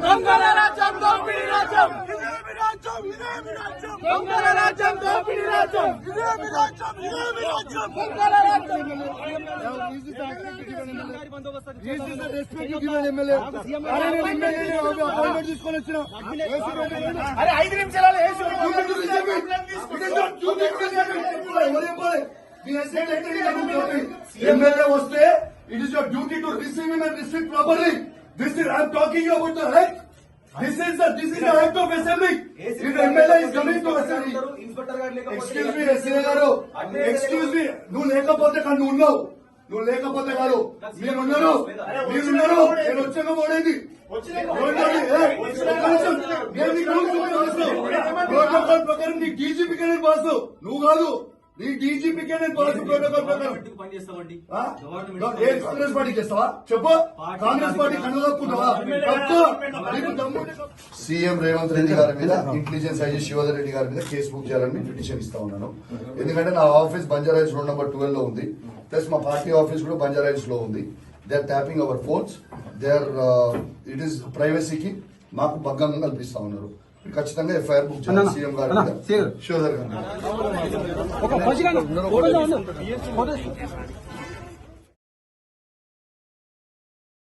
దొంగల రాజ్యం దోపిడీ రాజ్యం దొంగల రాజ్యం దోపిడీ రాజ్యం దొంగల రాజ్యం తీసుకొని వచ్చిన అరే 5 నిమిషాలలో ఎమ్మెల్యే వస్తే it is your duty to receive him and receive properly. This is, I am talking about the right. This is the right of assembly. If MLA is coming to assembly. Excuse me, SCA గారు. Excuse me. నువ్వు లేకపోతే కానీ నువ్వు ఉన్నావు. నువ్వు లేకపోతే కాదు. మీరున్నారు. నేను వచ్చాక పోడేది. ప్రోటోకాల్ ప్రకారం నీ డీజీపీ కే నేను బాసు. నువ్వు కాదు. నీ డీజీపీ కే నేను బాసు ప్రోటోకాల్ ప్రకారం. కాంగ్రెస్ పార్టీ చేస్తావా చెప్పు. కాంగ్రెస్ పార్టీ కనుగొప్పుకుంటావా? సీఎం రేవంత్ రెడ్డి గారి మీద ఇంటెలిజెన్స్ ఐజీ శివధర్ రెడ్డి గారి మీద కేసు బుక్ చేయాలని పిటిషన్ ఇస్తా ఉన్నాను. ఎందుకంటే నా ఆఫీస్ బంజారాహిల్స్ రోడ్ నెంబర్ 12 లో ఉంది. ప్లస్ మా పార్టీ ఆఫీస్ కూడా బంజారాహిల్స్ లో ఉంది. They are tapping hour phones. They are it is ప్రైవసీకి మాకు భంగంగా కల్పిస్తా ఉన్నారు. ఖచ్చితంగా ఎఫ్ఐఆర్ బుక్ చేయాలి సీఎం గారి మీద శివధర్ గారు.